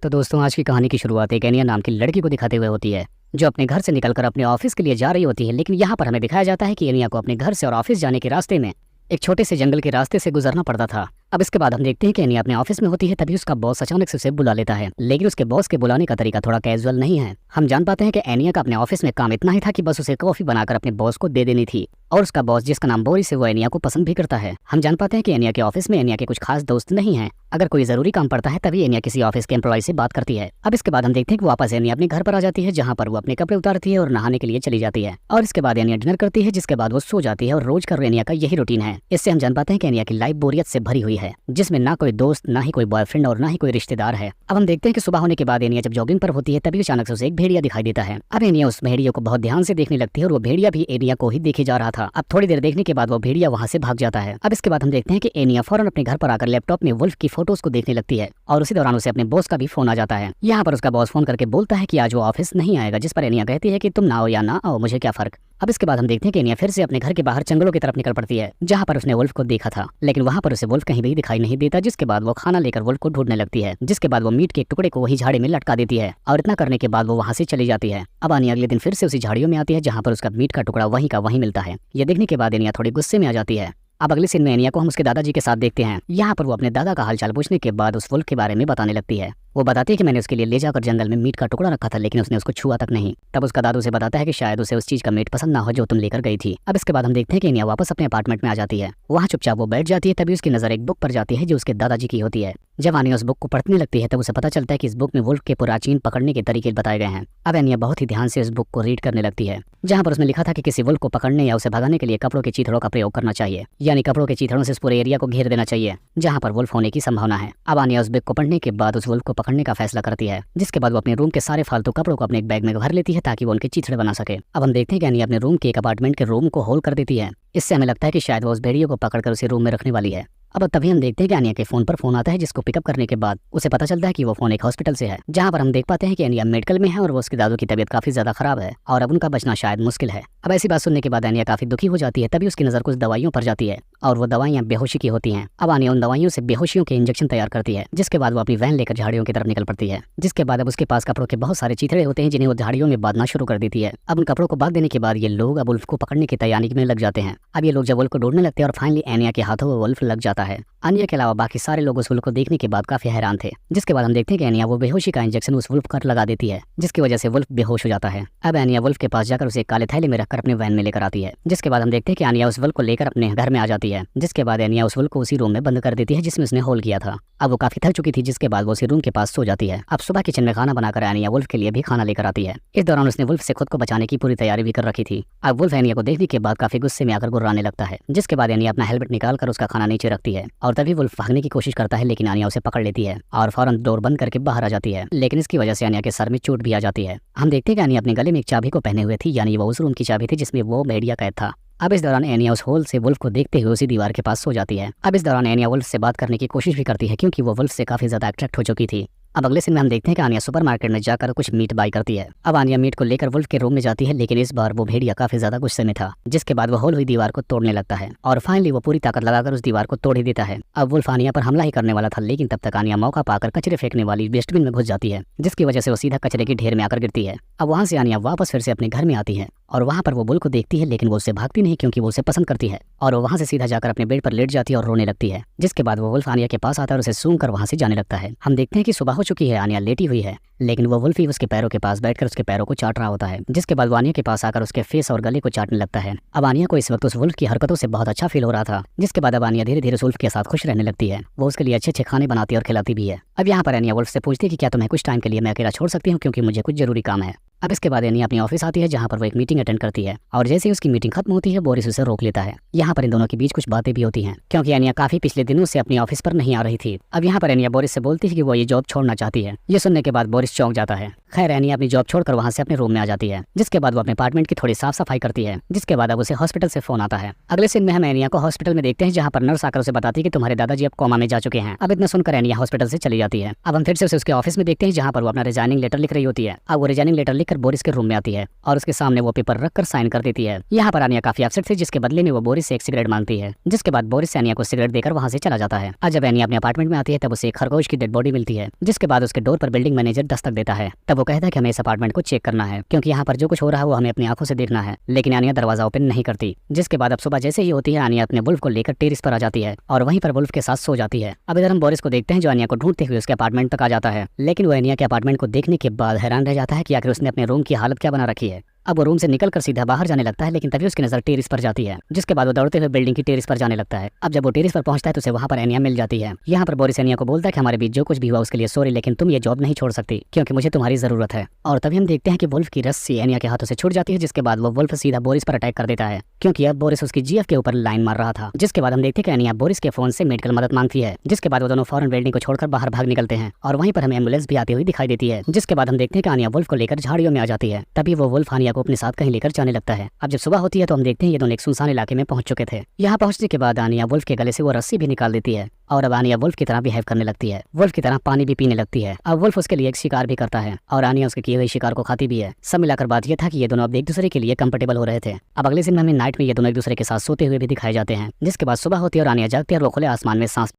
तो दोस्तों आज की कहानी की शुरुआत एक एनिया नाम की लड़की को दिखाते हुए होती है जो अपने घर से निकलकर अपने ऑफिस के लिए जा रही होती है। लेकिन यहाँ पर हमें दिखाया जाता है कि एनिया को अपने घर से और ऑफिस जाने के रास्ते में एक छोटे से जंगल के रास्ते से गुजरना पड़ता था। अब इसके बाद हम देखते हैं कि एनिया अपने ऑफिस में होती है, तभी उसका बॉस अचानक से उसे बुला लेता है। लेकिन उसके बॉस के बुलाने का तरीका थोड़ा कैजुअल नहीं है। हम जान पाते हैं कि एनिया का अपने ऑफिस में काम इतना ही था कि बस उसे कॉफी बनाकर अपने बॉस को दे देनी थी, और उसका बॉस जिसका नाम बोरिस है वो एनिया को पसंद भी करता है। हम जान पाते हैं कि एनिया के ऑफिस में एनिया के कुछ खास दोस्त नहीं है। अगर कोई जरूरी काम पड़ता है तभी एनिया किसी ऑफिस के एम्प्लॉय से बात करती है। अब इसके बाद हम देखते हैं कि वापस एनिया अपने घर पर आ जाती है, जहाँ पर वो अपने कपड़े उतारती है और नहाने के लिए चली जाती है। और इसके बाद एनिया डिनर करती है, जिसके बाद वो सो जाती है। और रोज का एनिया का यही रूटीन है। इससे हम जान पाते हैं कि एनिया की लाइफ बोरियत से भरी हुई है, जिसमें ना कोई दोस्त, ना ही कोई बॉयफ्रेंड और ना ही कोई रिश्तेदार है। अब हम देखते हैं कि सुबह होने के बाद एनिया जब जॉगिंग पर होती है तभी अचानक से उसे एक भेड़िया दिखाई देता है। अब एनिया उस भेड़िया को बहुत ध्यान से देखने लगती है और वो भेड़िया भी एनिया को ही देखे जा रहा था। अब थोड़ी देर देखने के बाद वो भेड़िया वहाँ से भाग जाता है। अब इसके बाद हम देखते हैं कि एनिया फौरन अपने घर पर आकर लैपटॉप में वुल्फ की फोटोज को देखने लगती है, और उसी दौरान उसे अपने बॉस का भी फोन आ जाता है। यहाँ पर उसका बॉस फोन करके बोलता है कि आज वो ऑफिस नहीं आएगा, जिस पर एनिया कहती है कि तुम ना आओ या ना आओ, मुझे क्या फर्क। अब इसके बाद हम देखते हैं कि एनिया फिर से अपने घर के बाहर जंगलों की तरफ निकल पड़ती है, जहाँ पर उसने वुल्फ को देखा था। लेकिन वहाँ पर उसे वुल्फ कहीं भी दिखाई नहीं देता। जिसके बाद वो खाना लेकर वुल्फ को ढूंढने लगती है। जिसके बाद वो मीट के एक टुकड़े को वही झाड़ी में लटका देती है, और इतना करने के बाद वो वहाँ से चली जाती है। अब एनिया अगले दिन फिर से उसी झाड़ियों में आती है, जहाँ पर उसका मीट का टुकड़ा वहीं का वहीं मिलता है। ये देखने के बाद एनिया थोड़ी गुस्से में आ जाती है। अब अगले सीन में एनिया को हम उसके दादाजी के साथ देखते हैं। यहाँ पर वो अपने दादा का हालचाल पूछने के बाद उस वुल्फ के बारे में बताने लगती है। वो बताती है कि मैंने उसके लिए ले जाकर जंगल में मीट का टुकड़ा रखा था, लेकिन उसने उसको छुआ तक नहीं। तब उसका दादू से बताता है कि शायद उसे उस चीज का मीट पसंद ना हो जो तुम लेकर गई थी। अब इसके बाद हम देखते हैं कि एनिया वापस अपने अपार्टमेंट में आ जाती है। वहाँ चुपचाप वो बैठ जाती है, तभी उसकी नजर एक बुक पर जाती है जो उसके दादाजी की होती है। जब एनिया उस बुक को पढ़ने लगती है तब उसे पता चलता है कि इस बुक में वुल्फ के प्राचीन पकड़ने के तरीके बताए गए हैं। अब एनिया बहुत ही ध्यान से इस बुक को रीड करने लगती है, जहाँ पर उसमें लिखा था कि किसी वुल्फ को पकड़ने या उसे भगाने के लिए कपड़ों के चीथड़ों का प्रयोग करना चाहिए, यानी कपड़ों के चीथड़ों से इस पूरे एरिया को घेर देना चाहिए जहाँ पर वुल्फ होने की संभावना है। अब एनिया उस बुक को पढ़ने के बाद उस वुल्फ को पकड़ने का फैसला करती है, जिसके बाद वो अपने रूम के सारे फालतू कपड़ों को अपने एक बैग में भर लेती है ताकि वो उनके चीथड़े बना सके। अब हम देखते हैं कि एनिया अपने रूम के एक अपार्टमेंट के रूम को होल कर देती है। इससे हमें लगता है कि शायद वो उस भेड़िए को पकड़कर उसे रूम में रखने वाली है। अब तभी हम देखते हैं कि एनिया के फोन पर फोन आता है, जिसको पिकअप करने के बाद उसे पता चलता है कि वो फोन एक हॉस्पिटल से है, जहां पर हम देख पाते हैं कि एनिया मेडिकल में है और वो उसके दादू की तबीयत काफी ज्यादा खराब है और अब उनका बचना शायद मुश्किल है। अब ऐसी बात सुनने के बाद एनिया काफी दुखी हो जाती है। तभी उसकी नजर कुछ दवाइयों पर जाती है और वो दवाइयां बेहोशी की होती हैं। अब एनिया उन दवाइयों से बेहोशियों के इंजेक्शन तैयार करती है, जिसके बाद वो अपनी वैन लेकर झाड़ियों की तरफ निकल पड़ती है। जिसके बाद अब उसके पास कपड़ों के बहुत सारे चीथड़े होते हैं, जिन्हें वो झाड़ियों में बांधना शुरू कर देती है। अब उन कपड़ों को बांध देने के बाद ये लोग अब वुल्फ को पकड़ने की तैयारी में लग जाते हैं। अब ये लोग जब वुल्फ को ढूंढने लगते हैं और फाइनली एनिया के हाथों वो वुल्फ लग जाता है। एनिया के अलावा बाकी सारे लोग उस वुल्फ को देखने के बाद काफी हैरान थे। जिसके बाद हम देखते हैं कि एनिया वो बेहोशी का इंजेक्शन उस वुल्फ पर लगा देती है, जिसकी वजह से वुल्फ बेहोश हो जाता है। अब एनिया वुल्फ के पास जाकर उसे एक काले थैले में रखकर अपने वैन में लेकर आती है। जिसके बाद हम देखते हैं कि एनिया उस वुल्फ को लेकर अपने घर में आ जाती है। जिसके बाद एनिया उस वुल्फ को उसी रूम में बंद कर देती है जिसमें उसने होल किया था। अब वो काफी थक चुकी थी, जिसके बाद वो उसी रूम के पास सो जाती है। अब सुबह किचन में खाना बनाकर एनिया वुल्फ के लिए भी खाना लेकर आती है। इस दौरान उसने वुल्फ से खुद को बचाने की पूरी तैयारी भी कर रखी थी। अब वुल्फ एनिया को देखने के बाद काफी गुस्से में आकर गुर्राने लगता है। जिसके बाद एनिया अपना हेलमेट निकालकर उसका खाना नीचे रखती है और तभी वुल्फ भागने की कोशिश करता है, लेकिन एनिया उसे पकड़ लेती है और फौरन डोर बंद करके बाहर आ जाती है। लेकिन इसकी वजह से एनिया के सर में चोट भी आ जाती है। हम देखते हैं कि एनिया अपने गले में एक चाबी को पहने हुए थी, यानी वो उस रूम की चाबी थी जिसमें वो भेड़िया कैद था। अब इस दौरान एनिया उस होल से वुल्फ को देखते हुए उसी दीवार के पास सो जाती है। अब इस दौरान एनिया वुल्फ से बात करने की कोशिश भी करती है, क्योंकि वो वुल्फ से काफी ज्यादा अट्रैक्ट हो चुकी थी। अब अगले सीन में हम देखते हैं कि आनिया सुपरमार्केट में जाकर कुछ मीट बाई करती है। अब आनिया मीट को लेकर वुल्फ के रूम में जाती है, लेकिन इस बार वो भेड़िया काफी ज्यादा गुस्से में था। जिसके बाद वो होल हुई दीवार को तोड़ने लगता है और फाइनली वो पूरी ताकत लगाकर उस दीवार को तोड़ ही देता है। अब वुल्फ आनिया पर हमला ही करने वाला था, लेकिन तब तक आनिया मौका पाकर कचरे फेंकने वाली डस्टबिन में घुस जाती है, जिसकी वजह से वो सीधा कचरे के ढेर में आकर गिरती है। अब वहाँ से आनिया वापस फिर से अपने घर में आती है और वहाँ पर वो वुल्फ को देखती है, लेकिन वो उससे भागती नहीं क्योंकि वो उसे पसंद करती है और वो वहाँ से सीधा जाकर अपने बेड पर लेट जाती है और रोने लगती है। जिसके बाद वो वुल्फ आनिया के पास आता है और उसे सूंघ कर वहाँ से जाने लगता है। हम देखते हैं कि सुबह हो चुकी है, आनिया लेटी हुई है, लेकिन वो वुल्फ ही उसके पैरों के पास बैठकर उसके पैरों को चाट रहा होता है। जिसके बाद वो आनिया के पास आकर उसके फेस और गले को चाटने लगता है। अब आनिया को इस वक्त उस वुल्फ की हरकतों से बहुत अच्छा फील हो रहा था। जिसके बाद अब आनिया धीरे धीरे उस वुल्फ के साथ खुश रहने लगती है। वो उसके लिए अच्छे अच्छे खाने बनाती और खिलाती भी है। अब यहाँ पर आनिया वुल्फ से पूछती है कि क्या तुम्हें कुछ टाइम के लिए मैं अकेला छोड़ सकती हूँ, क्योंकि मुझे कुछ जरूरी काम है। अब इसके बाद एनिया अपनी ऑफिस आती है, जहाँ पर वो एक मीटिंग अटेंड करती है और जैसे ही उसकी मीटिंग खत्म होती है बोरिस उसे रोक लेता है। यहाँ पर इन दोनों के बीच कुछ बातें भी होती हैं, क्योंकि एनिया काफी पिछले दिनों से अपनी ऑफिस पर नहीं आ रही थी। अब यहाँ पर एनिया बोरिस से बोलती है कि वो ये जॉब छोड़ना चाहती है। ये सुनने के बाद बोरिस चौंक जाता है। खैर एनिया अपनी जॉब छोड़कर वहाँ से अपने रूम में आ जाती है। जिसके बाद वो अपने अपार्टमेंट की थोड़ी साफ सफाई करती है। जिसके बाद अब उसे हॉस्पिटल से फोन आता है। अगले सीन में हम एनिया को हॉस्पिटल में देखते हैं, जहाँ पर नर्स आकर उसे बताती है कि तुम्हारे दादाजी अब कोमा में जा चुके हैं। अब इतना सुनकर एनिया हॉस्पिटल से चली जाती है। अब हम फिर से उसे उसके ऑफिस में देखते हैं, जहाँ पर वो अपना रिजाइनिंग लेटर लिख रही होती है। अब वो रिजाइनिंग लेटर लिख देखकर बोरिस के रूम में आती है और उसके सामने वो पेपर रखकर साइन कर देती है। यहाँ पर आनिया काफी अपसेट थी, जिसके बदले में वो बोरिस से एक सिगरेट मांगती है, जिसके बाद बोरिस आनिया को सिगरेट देकर वहाँ से चला जाता है। और जब आनिया अपने अपार्टमेंट में आती है तब उसे एक खरगोश की डेड बॉडी मिलती है, जिसके बाद उसके डोर पर बिल्डिंग मैनेजर दस्तक देता है। तब वो कहता है कि हमें इस अपार्टमेंट को चेक करना है, क्योंकि यहाँ पर जो कुछ हो रहा है वो हमें अपनी आंखों से देखना है। लेकिन आनिया दरवाजा ओपन नहीं करती। जिसके बाद अब सुबह जैसे ही होती है, आनिया अपने वुल्फ को लेकर टेरिस पर आ जाती है और वहीं पर वुल्फ के साथ सो जाती है। अब इधर हम बोरिस को देखते हैं जो आनिया को ढूंढते हुए उसके अपार्टमेंट तक आ जाता है, लेकिन वो आनिया के अपार्टमेंट को देखने के बाद हैरान रह जाता है कि आखिर उसने अपने रूम की हालत क्या बना रखी है। अब वो रूम से निकलकर सीधा बाहर जाने लगता है, लेकिन तभी उसकी नजर टेरिस पर जाती है, जिसके बाद वो दौड़ते हुए बिल्डिंग की टेरिस पर जाने लगता है। अब जब वो टेरिस पर पहुंचता है तो उसे वहां पर एनिया मिल जाती है। यहाँ पर बोरिस एनिया को बोलता है कि हमारे बीच जो कुछ भी हुआ उसके लिए सॉरी, लेकिन तुम ये जॉब नहीं छोड़ सकती क्योंकि मुझे तुम्हारी जरूरत है। और तभी हम देखते हैं कि वुल्फ की रस्सी एनिया के हाथों से छूट जाती है, जिसके बाद वो वुल्फ सीधा बोरिस पर अटैक कर देता है, क्योंकि अब बोरिस उसकी जीएफ के ऊपर लाइन मार रहा था। जिसके बाद हम देखते हैं कि एनिया बोरिस के फोन से मेडिकल मदद मांगती है, जिसके बाद वो दोनों फौरन बिल्डिंग को छोड़कर बाहर भाग निकलते हैं और वहीं पर हमें एम्बुलेंस भी आती हुई दिखाई देती है। जिसके बाद हम देखते हैं कि आनिया वुल्फ को लेकर झाड़ियों में आ जाती है। तभी वो वुल्फ आनिया को अपने साथ कहीं लेकर जाने लगता है। अब जब सुबह होती है तो हम देखते हैं ये दोनों एक सुनसान इलाके में पहुंच चुके थे। यहाँ पहुंचने के बाद आनिया वुल्फ के गले से वो रस्सी भी निकाल देती है और अब आनिया वुल्फ की तरह बिहेव करने लगती है। वुल्फ की तरह पानी भी पीने लगती है। अब वुल्फ उसके लिए एक शिकार भी करता है और आनिया उसके किए हुए शिकार को खाती भी है। सब मिलाकर बात ये था कि ये दोनों अब एक दूसरे के लिए कंफर्टेबल हो रहे थे। अब अगले दिन में हमें नाइट में ये दोनों एक दूसरे के साथ सोते हुए भी दिखाए जाते हैं। जिसके बाद सुबह होती है और आनिया जागती है और वो खुले आसमान में सांस